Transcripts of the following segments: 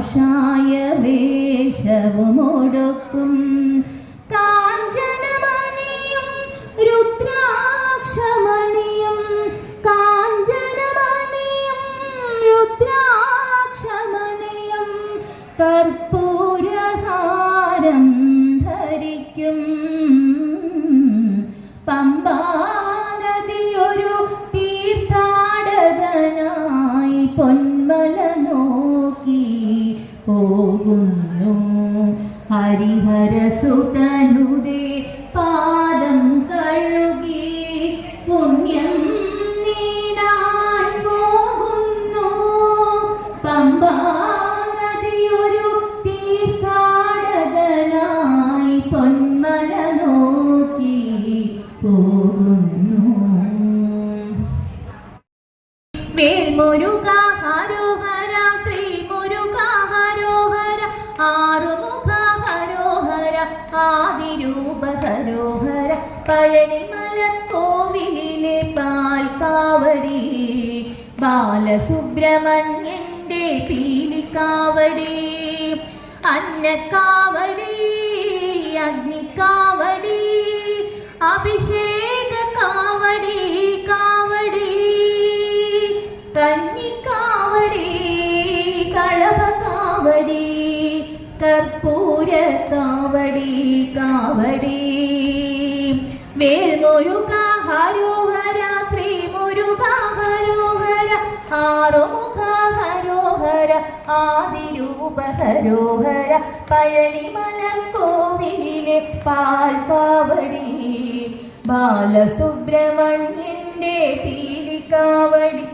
കാഷായ വേഷവുമൊടുക്കും കാഞ്ചനമണിയും രുദ്രാക്ഷമണിയും കാഞ്ചനമണിയും രുദ്രാക്ഷമണിയും കർപ്പൂരഹാരം ധരിക്കും പമ്പാനദിയൊരു തീർത്ഥാടകനായി പൊന്മല നോക്കി പോകുന്നു ഹരിഹരസുതനുടെ പാദം കഴുകി പുണ്യം നേടാൻ പോകുന്നു പമ്പാനദിയൊരു തീർത്ഥാടകനായി പൊന്മല നോക്കി പോകുന്നു വേൽമുരുക ഹരോഹര ശ്രീ മുരുക ഹരോഹര ആറുമുഖ ഹരോഹര ആദിരൂപ ഹരോഹര പഴനിമലക്കോവിലിലെ പാൽക്കാവടി ബാലസുബ്രഹ്മണ്യന്റെ പീലിക്കാവടി അന്നക്കാവടി അഗ്നിക്കാവടി അഭിഷേക കാവടി കാവടി കന്നിക്കാവടി കളഭ കാവടി കർപ്പൂര കാവടി കാവടി വേൽമുരുക ഹരോഹര ശ്രീ മുരുക ഹരോഹര ആറുമുഖ ഹരോഹര ആദിരൂപ ഹരോഹര പഴനിമലക്കോവിലിലെ പാൽക്കാവടി ബാലസുബ്രഹ്മണ്യന്റെ പീലിക്കാവടി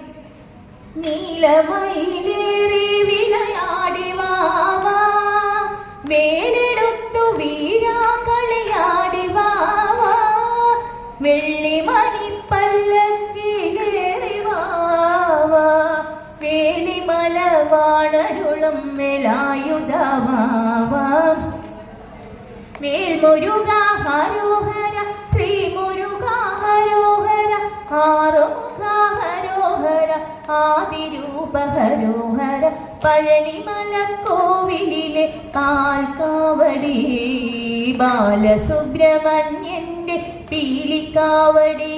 നീലമയിലേറി വിളയാടി വാവാ വേലെടുത്തു വീരാകളിയാടി വാവാ വെള്ളിമണിപ്പല്ലക്കിലേറി വാവാ വേലിമല വാണരുളും വേലായുധവാവാ വേൽമുരുക ഹരോഹര ശ്രീ മുരുക ഹരോഹര ആറുമുഖ ഹരോഹര ആദിരൂപ ഹരോഹര പഴനിമലക്കോവിലിലെ പാൽക്കാവടി ബാലസുബ്രഹ്മണ്യന്റെ പീലിക്കാവടി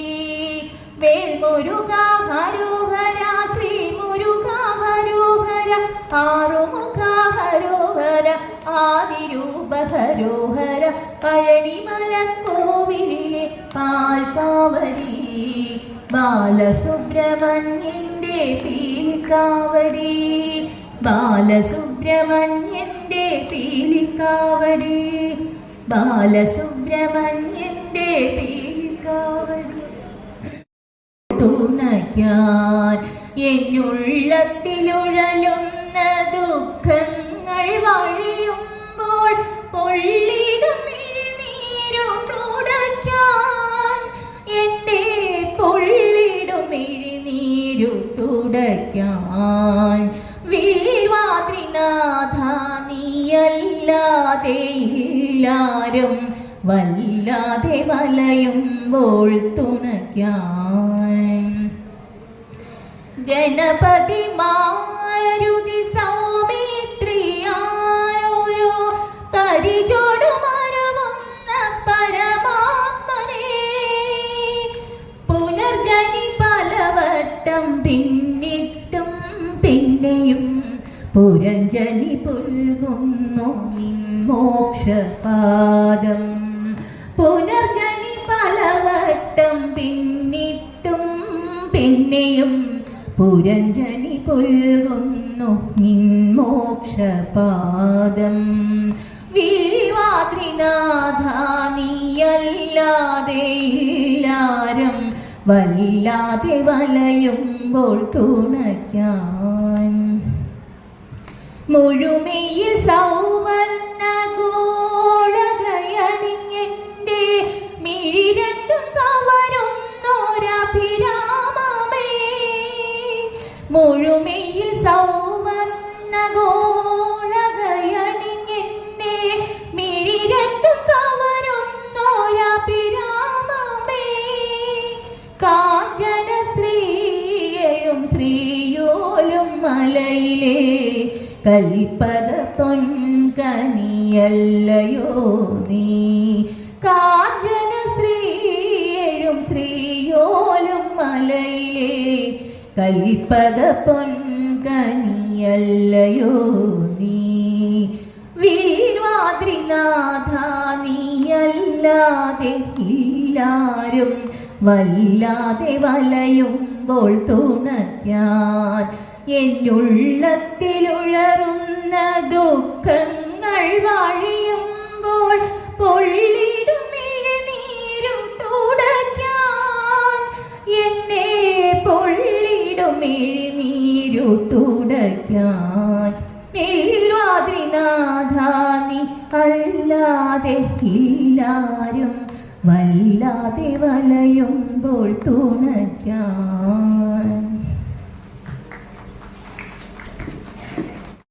വേൽമുരുക ഹരോഹര ശ്രീ മുരുക ഹരോഹര ആറുമുഖ ഹരോഹര ആദിരൂപ ഹരോഹര പഴനിമലക്കോവിലിലെ പാൽക്കാവടി ബാലസുബ്രഹ്മണ്യന്റെ പീലിക്കാവടി ബാലസുബ്രഹ്മണ്യന്റെ പീലിക്കാവടി ബാലസുബ്രഹ്മണ്യന്റെ പീലിക്കാവടി തുണയ്ക്കാൻ എന്നുള്ളത്തിലുഴലുന്ന ദുഃഖങ്ങൾ വഴിയുമ്പോൾ പൊള്ളിടും ഇഴിനീരു തുടയ്ക്കാൻ എൻ്റെ പൊള്ളിടും ഇഴിനീരു തുടയ്ക്കാൻ വീവാദ്രിനാഥ നീയല്ലാതെ എല്ലാരും വല്ലാതെ വലയുമ്പോൾ തുണയ്ക്കാൻ ഗണപതി മാരുതി സൗമിത്രിയാരോ തരിചോടുമരവുന്ന പരമാത്മനെ പുനർജനി പലവട്ടം പിന്നിട്ടും പിന്നെയും പുരഞ്ജനി പുൽകുന്നു മോക്ഷപാദം പുനർജനി പലവട്ടം പിന്നിട്ടും പിന്നെയും പുരഞ്ജനി പുൽകുന്നു മോക്ഷപാദം വീവാദ്രിനാഥ നീയല്ലാതെ എല്ലാരും വല്ലാതെ വലയുമ്പോൾ തുണയ്ക്കാൻ മുഴുമയിൽ സൗവർണ്ണ ഗോളകയണിഞ്ഞെന്റെ മിഴി രണ്ടും കവരുന്നോരഭിരാമമേ മുഴുമയിൽ സൗവർണ്ണ ഗോളകയണിഞ്ഞെന്റെ മിഴി രണ്ടും കവരുന്നോരഭിരാമമേ കാഞ്ചന സ്ത്രീയും ശ്രീയോലും മലയിലെ കൽപ്പത പൊൻകനിയല്ലയോ നീ കാഞ്ചന ശ്രീയും ശ്രീയോലും മലയിലെ കൽപ്പത പൊൻകനിയല്ലയോ നീ വിൽവാദ്രിനാഥ നീയല്ലാതെ ഇല്ലാരും വല്ലാതെ വലയുമ്പോൾ തുണയ്ക്കാൻ എന്നുള്ളത്തിലുഴറുന്ന ദുഃഖങ്ങൾ വഴിയുമ്പോൾ പൊള്ളിടും ഇഴനീരും തുടയ്ക്കാൻ എന്നെ പൊള്ളിടും ഇഴനീരു തുടയ്ക്കാൻ മേൽവാദ്രിനാഥ നീ അല്ലാതെ ഇല്ലാരും വല്ലാതെ വലയുമ്പോൾ തുണയ്ക്കാൻ